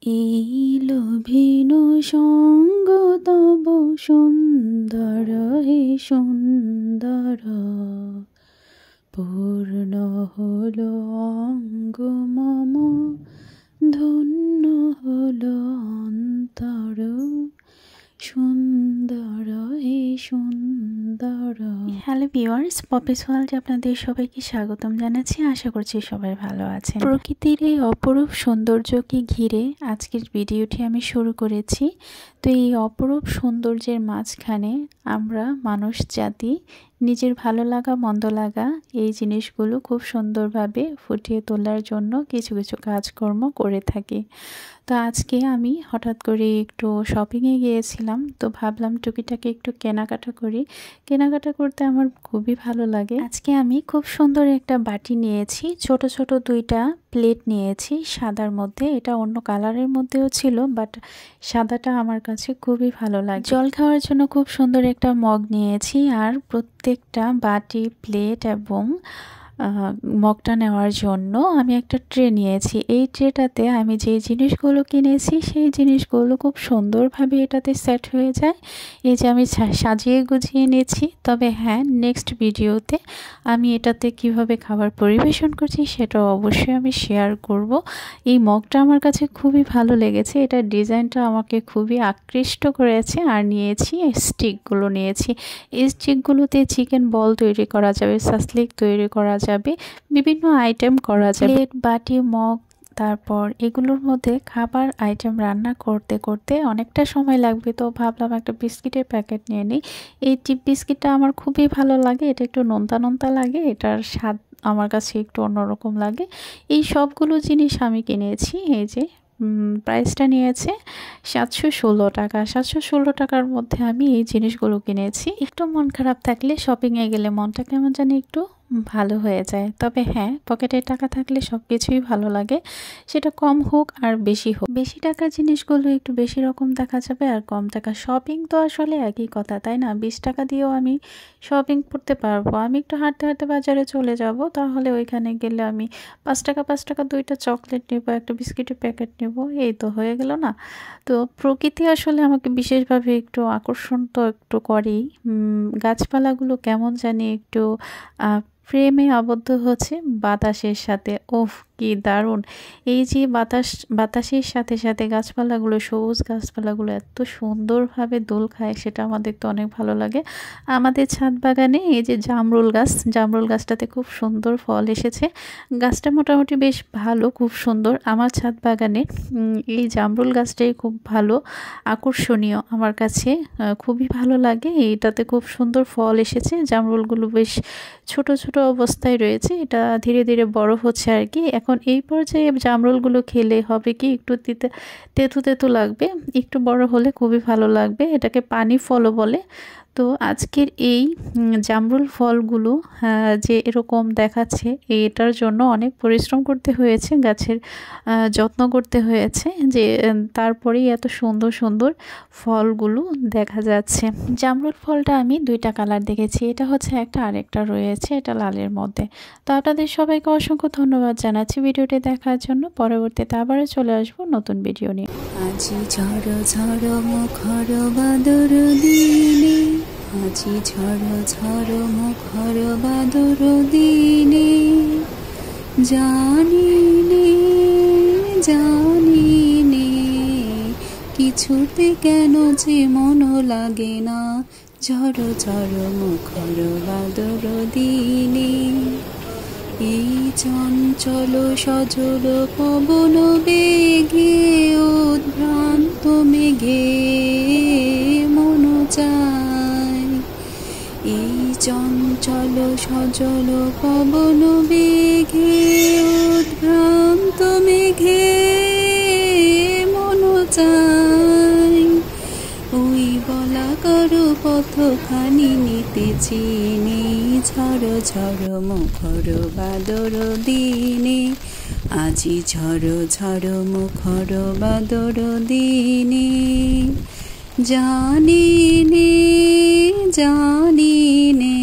এই লোভিন সঙ্গ তব সুন্দর হে সুন্দর, পূর্ণ হলো অঙ্গ মম, ধন্য হলো অন্তর, সুন্দর হে সুন্দর। হ্যালো ভিউয়ার্স, পপিস ওয়ার্ল্ডে আপনাদের সবাইকে স্বাগতম জানাচ্ছি। আশা করছি সবাই ভালো আছেন। প্রকৃতির এই অপরূপ সৌন্দর্যকে ঘিরে আজকের ভিডিওটি আমি শুরু করেছি। তো এই অপরূপ সৌন্দর্যের মাঝখানে আমরা মানুষ জাতি নিজের ভালো লাগা মন্দ লাগা এই জিনিসগুলো খুব সুন্দরভাবে ফুটিয়ে তোলার জন্য কিছু কিছু কাজকর্ম করে থাকি। তো আজকে আমি হঠাৎ করে একটু শপিংয়ে গিয়েছিলাম, তো ভাবলাম টুকিটাকি একটু কেনাকাটা করি। কেনাকাটা করতে আমার খুবই ভালো লাগে। আজকে আমি খুব সুন্দর একটা বাটি নিয়েছি, ছোট ছোট দুইটা প্লেট নিয়েছি সাদার মধ্যে। এটা অন্য কালারের মধ্যেও ছিল, বাট সাদাটা আমার কাছে খুবই ভালো লাগে। জল খাওয়ার জন্য খুব সুন্দর একটা মগ নিয়েছি, আর প্রত্যেকটা বাটি প্লেট এবং মগটা নেওয়ার জন্য আমি একটা ট্রে নিয়েছি। এই ট্রেটাতে আমি যে জিনিসগুলো কিনেছি সেই জিনিসগুলো খুব সুন্দরভাবে এটাতে সেট হয়ে যায়। এই যে আমি সাজিয়ে গুছিয়ে নিয়েছি। তবে হ্যাঁ, নেক্সট ভিডিওতে আমি এটাতে কিভাবে খাবার পরিবেশন করছি সেটা অবশ্যই আমি শেয়ার করব। এই মগটা আমার কাছে খুবই ভালো লেগেছে, এটার ডিজাইনটা আমাকে খুবই আকৃষ্ট করেছে। আর নিয়েছি স্টিকগুলো নিয়েছি। এই স্টিকগুলোতে চিকেন বল তৈরি করা যাবে, সাসলিক তৈরি করা যাবে, বিভিন্ন আইটেম করা যাবে। প্লেট, বাটি, মগ, তারপর এগুলোর মধ্যে খাবার আইটেম রান্না করতে করতে অনেকটা সময় লাগবে, তো ভাবলাম একটা বিস্কিটের প্যাকেট নিয়ে নিই। এই চিপ বিস্কিটটা আমার খুবই ভালো লাগে, এটা একটু নোনতা নোনতা লাগে, এটার স্বাদ আমার কাছে একটু অন্যরকম লাগে। এই সবগুলো জিনিস আমি কিনেছি। এই যে প্রাইসটা নিয়েছে 716 টাকা। 716 টাকার মধ্যে আমি এই জিনিসগুলো কিনেছি। একটু মন খারাপ থাকলে শপিংয়ে গেলে মনটা কেমন জানি একটু ভালো হয়ে যায়। তবে হ্যাঁ, পকেটে টাকা থাকলে সব কিছুই ভালো লাগে, সেটা কম হোক আর বেশি হোক। বেশি টাকার জিনিসগুলো একটু বেশি রকম দেখা যাবে, আর কম টাকা শপিং তো আসলে একই কথা, তাই না? 20 টাকা দিয়েও আমি শপিং করতে পারবো। আমি একটু হাঁটতে হাঁটতে বাজারে চলে যাব, তাহলে ওইখানে গেলে আমি 5 টাকা দুইটা চকলেট নেব, একটা বিস্কিটের প্যাকেট নেব, এই তো হয়ে গেল না? তো প্রকৃতি আসলে আমাকে বিশেষভাবে একটু আকর্ষণ তো একটু করেই। গাছপালাগুলো কেমন জানি একটু প্রেমে আবদ্ধ হচ্ছে বাতাসের সাথে। ওফ, কি দারুণ! এই যে বাতাসের সাথে সাথে গাছপালাগুলো, সবুজ গাছপালাগুলো এত সুন্দরভাবে দোল খায়, সেটা আমার দেখতে অনেক ভালো লাগে। আমাদের ছাদ বাগানে এই যে জামরুল গাছটাতে খুব সুন্দর ফল এসেছে। গাছটা মোটামুটি বেশ ভালো, খুব সুন্দর। আমার ছাদ বাগানে এই জামরুল গাছটাই খুব ভালো, আকর্ষণীয় আমার কাছে, খুবই ভালো লাগে। এইটাতে খুব সুন্দর ফল এসেছে। জামরুলগুলো বেশ ছোট ছোট অবস্থায় রয়েছে, এটা ধীরে ধীরে বড় হচ্ছে আর কি। এখন এই পর্যায়ে জামরুলগুলো খেলে হবে কি, একটু তেতু তেতু লাগবে, একটু বড় হলে খুবই ভালো লাগবে। এটাকে পানি ফলও বলে। তো আজকের এই জামরুল ফলগুলো যে এরকম দেখাচ্ছে, এটার জন্য অনেক পরিশ্রম করতে হয়েছে, গাছের যত্ন করতে হয়েছে, যে তারপরেই এত সুন্দর সুন্দর ফলগুলো দেখা যাচ্ছে। জামরুল ফলটা আমি দুইটা কালার দেখেছি, এটা হচ্ছে একটা, আরেকটা রয়েছে এটা লালের মধ্যে। তো আপনাদের সবাইকে অসংখ্য ধন্যবাদ জানাচ্ছি ভিডিওটি দেখার জন্য। পরবর্তীতে আবারও চলে আসবো নতুন ভিডিও নিয়ে। আজি ঝড় ঝড় মুখর বাদর দিনে, আজি ঝড় ঝড় মুখর বাদর দিনে, জানিনে জানিনে কিছুতে কেন যে মন লাগে না, ঝড় ঝড় মুখর বাদর দিনে। এই চঞ্চল সজল পবন বেগে, উদ্ভ্রান্ত মেঘে মন চায়। এই চঞ্চল সজল পবন বেগে, উদ্ভ্রান্ত মেঘে মন চায়। ওই বলাকার পথখানি নিতেছি, ঝড় ঝড় মুখর বাদর দিনে, আজি ঝড় ঝড় মুখর বাদর দিনে, জানিনে জানিনে